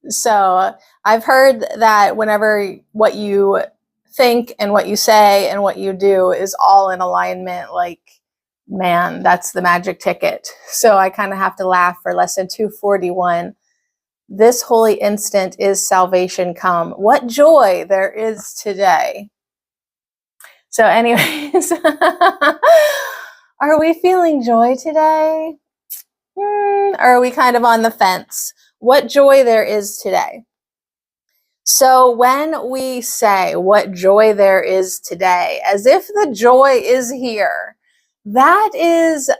So I've heard that whenever what you think and what you say and what you do is all in alignment, like, man, that's the magic ticket. So I kind of have to laugh for lesson 241. This holy instant is salvation come. What joy there is today. So anyways, are we feeling joy today? Or are we kind of on the fence? What joy there is today. So when we say what joy there is today, as if the joy is here, that is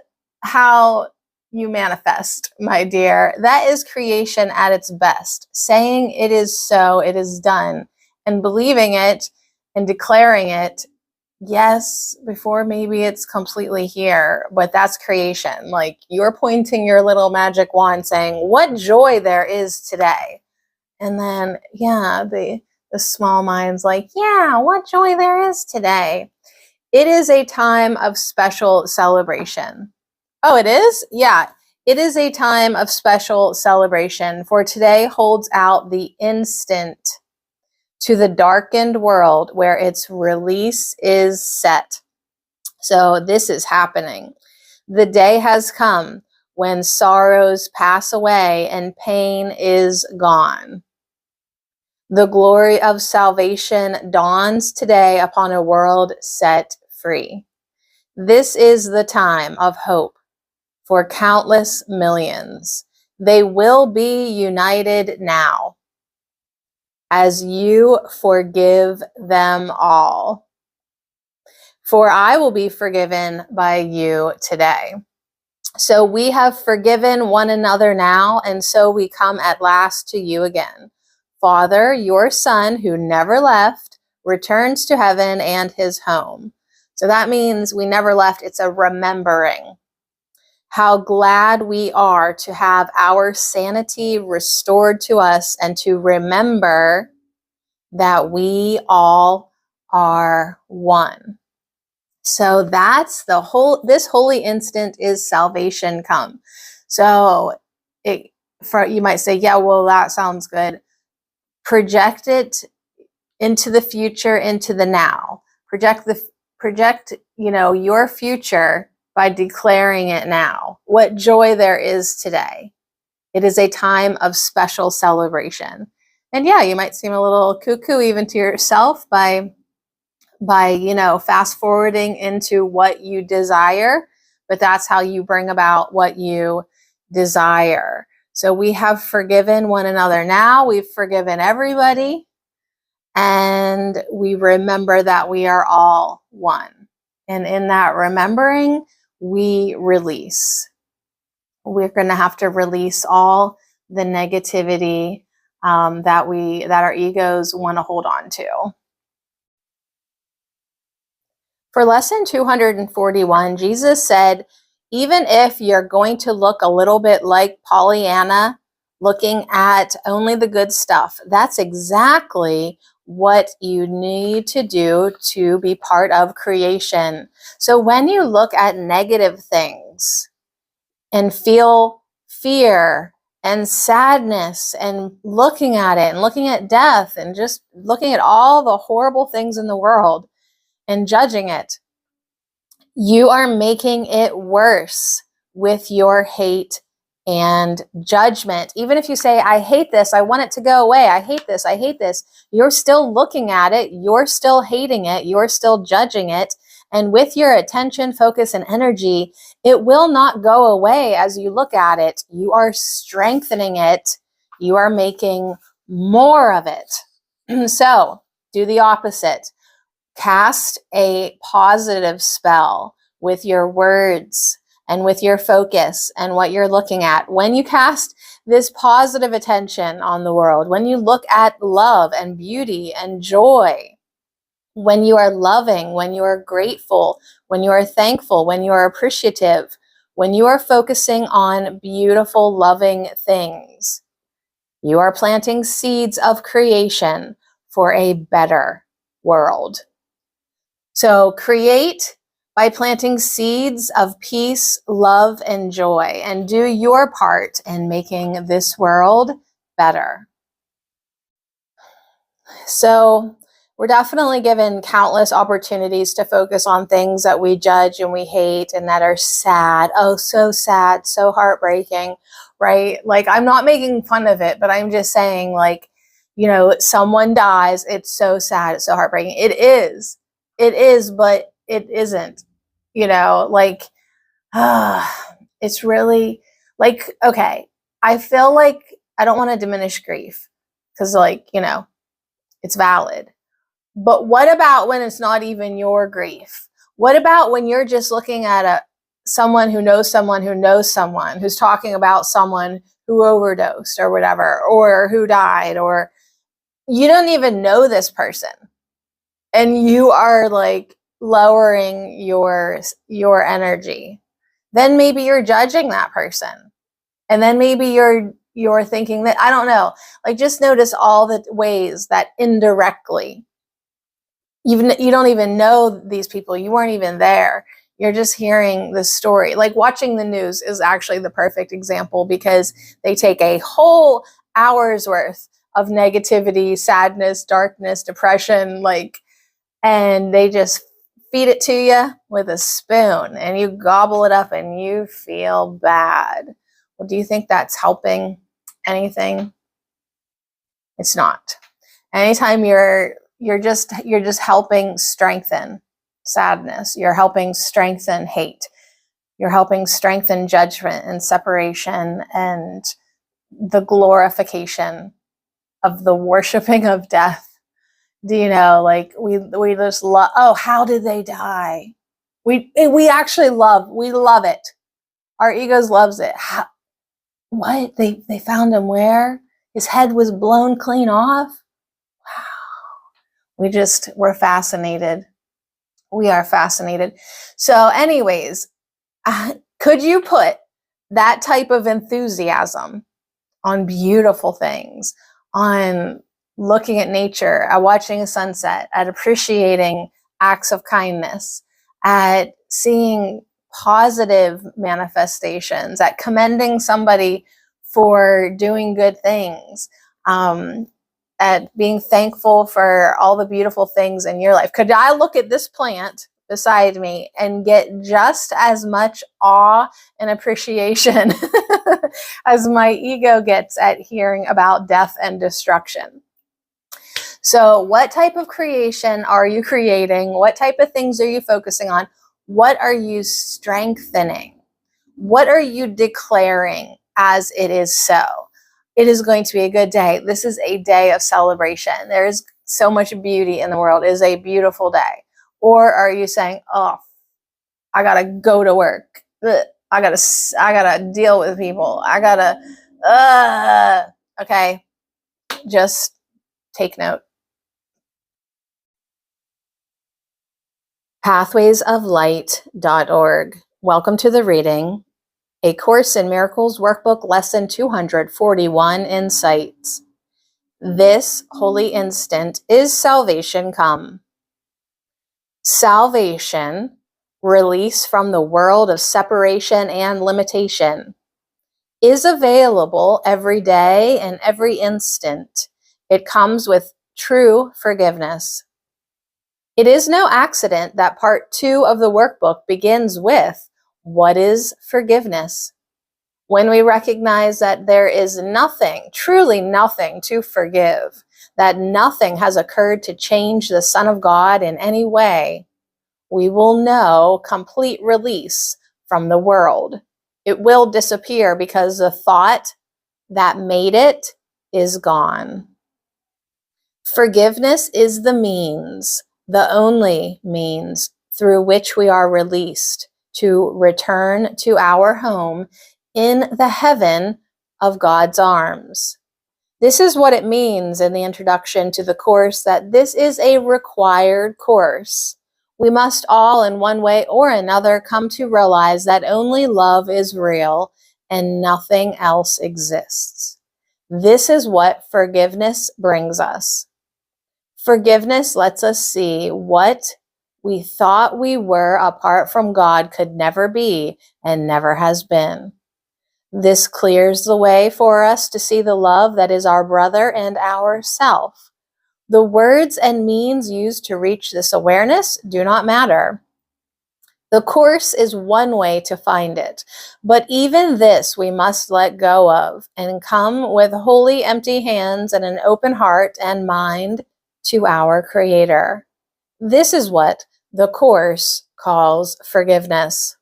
how you manifest, my dear. That is creation at its best. Saying it is so, it is done, and believing it and declaring it, yes, before maybe it's completely here, but that's creation. Like, you're pointing your little magic wand saying, what joy there is today. And then, yeah, the small mind's like, yeah, what joy there is today. It is a time of special celebration. Oh, it is? Yeah, it is a time of special celebration, for today holds out the instant to the darkened world where its release is set. So this is happening. The day has come when sorrows pass away and pain is gone. The glory of salvation dawns today upon a world set free. This is the time of hope for countless millions. They will be united now as you forgive them all. For I will be forgiven by you today. So we have forgiven one another now, and so we come at last to you again. Father, your Son, who never left, returns to heaven and his home. So that means we never left. It's a remembering. How glad we are to have our sanity restored to us and to remember that we all are one. So that's this holy instant is salvation come. So you might say, yeah, well, that sounds good. Project it into the future, into the now. Project your future by declaring it now. What joy there is today. It is a time of special celebration. And yeah, you might seem a little cuckoo even to yourself by fast forwarding into what you desire, but that's how you bring about what you desire. So we have forgiven one another now. We've forgiven everybody. And we remember that we are all one. And in that remembering, we release. We're going to have to release all the negativity that our egos want to hold on to. For lesson 241, Jesus said, even if you're going to look a little bit like Pollyanna, looking at only the good stuff, that's exactly what you need to do to be part of creation. So when you look at negative things and feel fear and sadness and looking at it and looking at death and just looking at all the horrible things in the world and judging it, you are making it worse with your hate and judgment. Even if you say, I hate this, I want it to go away, I hate this, you're still looking at it, you're still hating it, you're still judging it. And with your attention, focus, and energy, it will not go away as you look at it. You are strengthening it. You are making more of it. So do the opposite. Cast a positive spell with your words and with your focus and what you're looking at. When you cast this positive attention on the world, when you look at love and beauty and joy, when you are loving, when you are grateful, when you are thankful, when you are appreciative, when you are focusing on beautiful, loving things, you are planting seeds of creation for a better world. So create by planting seeds of peace, love, and joy, and do your part in making this world better. So we're definitely given countless opportunities to focus on things that we judge and we hate and that are sad. Oh, so sad, so heartbreaking, right? Like, I'm not making fun of it, but I'm just saying, like, someone dies. It's so sad. It's so heartbreaking. It is, but it isn't, like, it's really like, okay, I feel like I don't want to diminish grief because, like, it's valid. But what about when it's not even your grief? What about when you're just looking at someone who knows someone who knows someone who's talking about someone who overdosed or whatever, or who died, or you don't even know this person, and you are like lowering your energy? Then maybe you're judging that person, and then maybe you're thinking that, I don't know, like, just notice all the ways that indirectly you don't even know these people. You weren't even there. You're just hearing the story. Like, watching the news is actually the perfect example, because they take a whole hour's worth of negativity, sadness, darkness, depression, and they just feed it to you with a spoon, and you gobble it up and you feel bad. Well, do you think that's helping anything? It's not. Anytime you're just helping strengthen sadness, you're helping strengthen hate, you're helping strengthen judgment and separation and the glorification of the worshiping of death. Do you know, like, we just love, oh, how did they die? We love it. Our egos loves it. What? They found him where? His head was blown clean off? We're fascinated. We are fascinated. So anyways, could you put that type of enthusiasm on beautiful things, on looking at nature, at watching a sunset, at appreciating acts of kindness, at seeing positive manifestations, at commending somebody for doing good things, at being thankful for all the beautiful things in your life? Could I look at this plant beside me and get just as much awe and appreciation as my ego gets at hearing about death and destruction? So what type of creation are you creating? What type of things are you focusing on? What are you strengthening? What are you declaring as it is so? It is going to be a good day. This is a day of celebration. There is so much beauty in the world. It is a beautiful day. Or are you saying, oh, I gotta go to work. I gotta deal with people. Okay, just take note. Pathwaysoflight.org. Welcome to the reading. A Course in Miracles Workbook Lesson 241, Insights. This holy instant is salvation come. Salvation, release from the world of separation and limitation, is available every day and every instant. It comes with true forgiveness. It is no accident that part 2 of the workbook begins with, what is forgiveness? When we recognize that there is nothing, truly nothing to forgive, that nothing has occurred to change the Son of God in any way, we will know complete release from the world. It will disappear because the thought that made it is gone. Forgiveness is the means, the only means through which we are released to return to our home in the heaven of God's arms. This is what it means in the introduction to the course, that this is a required course. We must all, in one way or another, come to realize that only love is real and nothing else exists. This is what forgiveness brings us. Forgiveness lets us see what we thought we were apart from God could never be and never has been. This clears the way for us to see the love that is our brother and our self. The words and means used to reach this awareness do not matter. The course is one way to find it, but even this we must let go of and come with wholly empty hands and an open heart and mind to our Creator. This is what the course calls forgiveness.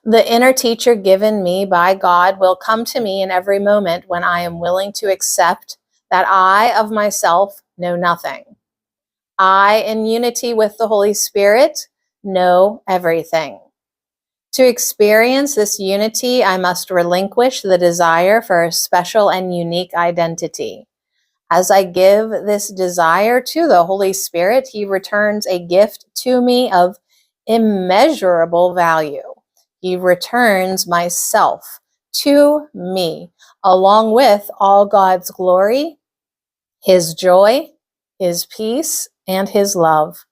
The inner teacher given me by God will come to me in every moment when I am willing to accept that I of myself know nothing. I, in unity with the Holy Spirit, know everything. To experience this unity, I must relinquish the desire for a special and unique identity. As I give this desire to the Holy Spirit, He returns a gift to me of immeasurable value. He returns myself to me, along with all God's glory, His joy, His peace, and His love.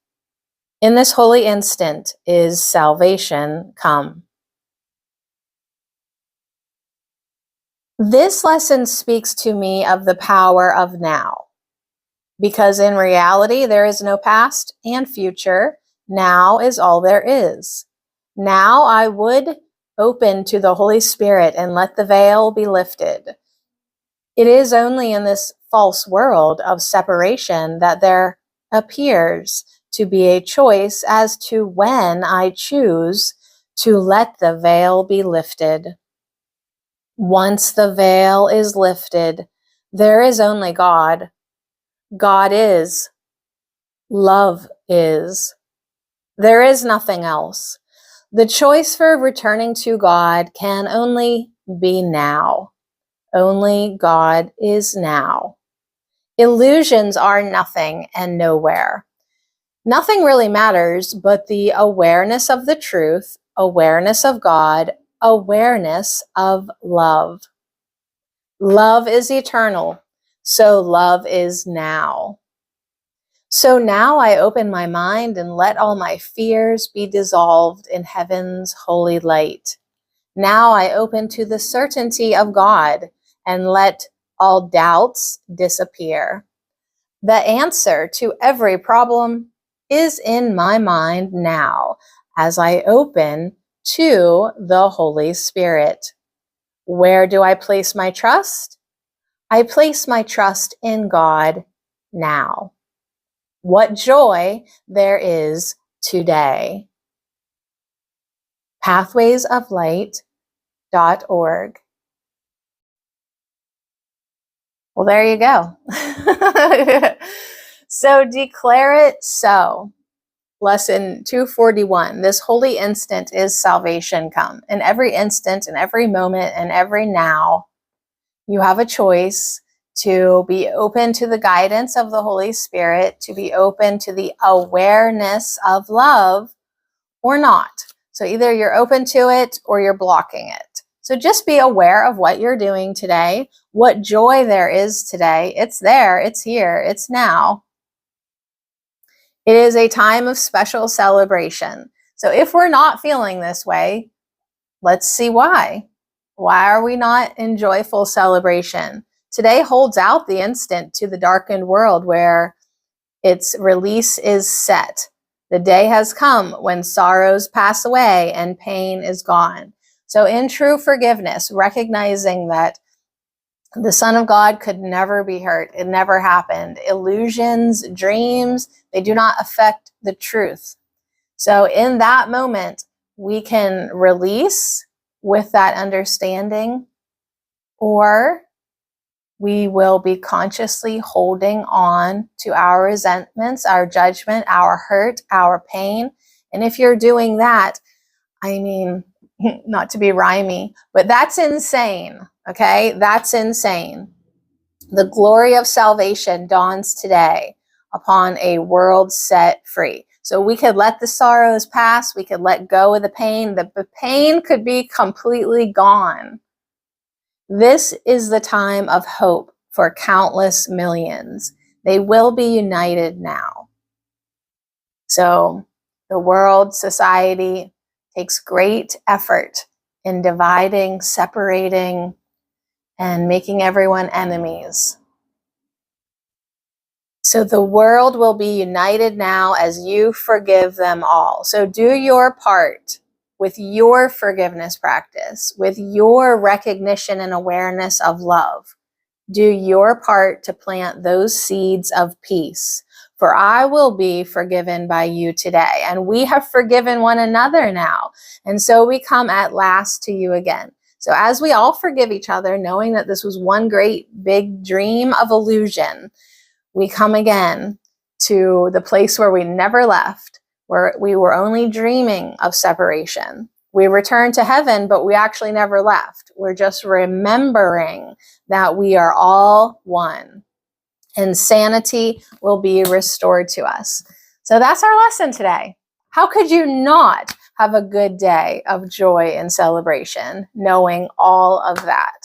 In this holy instant is salvation come. This lesson speaks to me of the power of now, because in reality there is no past and future. Now is all there is. Now I would open to the Holy Spirit and let the veil be lifted. It is only in this false world of separation that there appears to be a choice as to when I choose to let the veil be lifted. Once the veil is lifted, there is only God. God is. Love is. There is nothing else. The choice for returning to God can only be now. Only God is now. Illusions are nothing and nowhere. Nothing really matters but the awareness of the truth, awareness of God, awareness of love. Love is eternal, so love is now. So now I open my mind and let all my fears be dissolved in heaven's holy light. Now I open to the certainty of God and let all doubts disappear. The answer to every problem is in my mind now as I open to the Holy Spirit. Where do I place my trust? I place my trust in God now. What joy there is today. pathwaysoflight.org. Well, there you go. So declare it so. Lesson 241. This holy instant is salvation come. In every instant, in every moment, in every now, you have a choice to be open to the guidance of the Holy Spirit, to be open to the awareness of love or not. So either you're open to it or you're blocking it. So just be aware of what you're doing today, what joy there is today. It's there, it's here, it's now. It is a time of special celebration. So if we're not feeling this way, let's see why. Why are we not in joyful celebration? Today holds out the instant to the darkened world where its release is set. The day has come when sorrows pass away and pain is gone. So in true forgiveness, recognizing that the Son of God could never be hurt. It never happened. Illusions, dreams, they do not affect the truth. So in that moment, we can release with that understanding, or we will be consciously holding on to our resentments, our judgment, our hurt, our pain. And if you're doing that, I mean, not to be rhymey, but that's insane, okay? That's insane. The glory of salvation dawns today upon a world set free. So we could let the sorrows pass. We could let go of the pain. The pain could be completely gone. This is the time of hope for countless millions. They will be united now. So the world, society takes great effort in dividing, separating, and making everyone enemies. So the world will be united now as you forgive them all. So do your part with your forgiveness practice, with your recognition and awareness of love. Do your part to plant those seeds of peace. For I will be forgiven by you today. And we have forgiven one another now. And so we come at last to you again. So as we all forgive each other, knowing that this was one great big dream of illusion, we come again to the place where we never left, where we were only dreaming of separation. We return to heaven, but we actually never left. We're just remembering that we are all one, and sanity will be restored to us. So that's our lesson today. How could you not have a good day of joy and celebration, knowing all of that?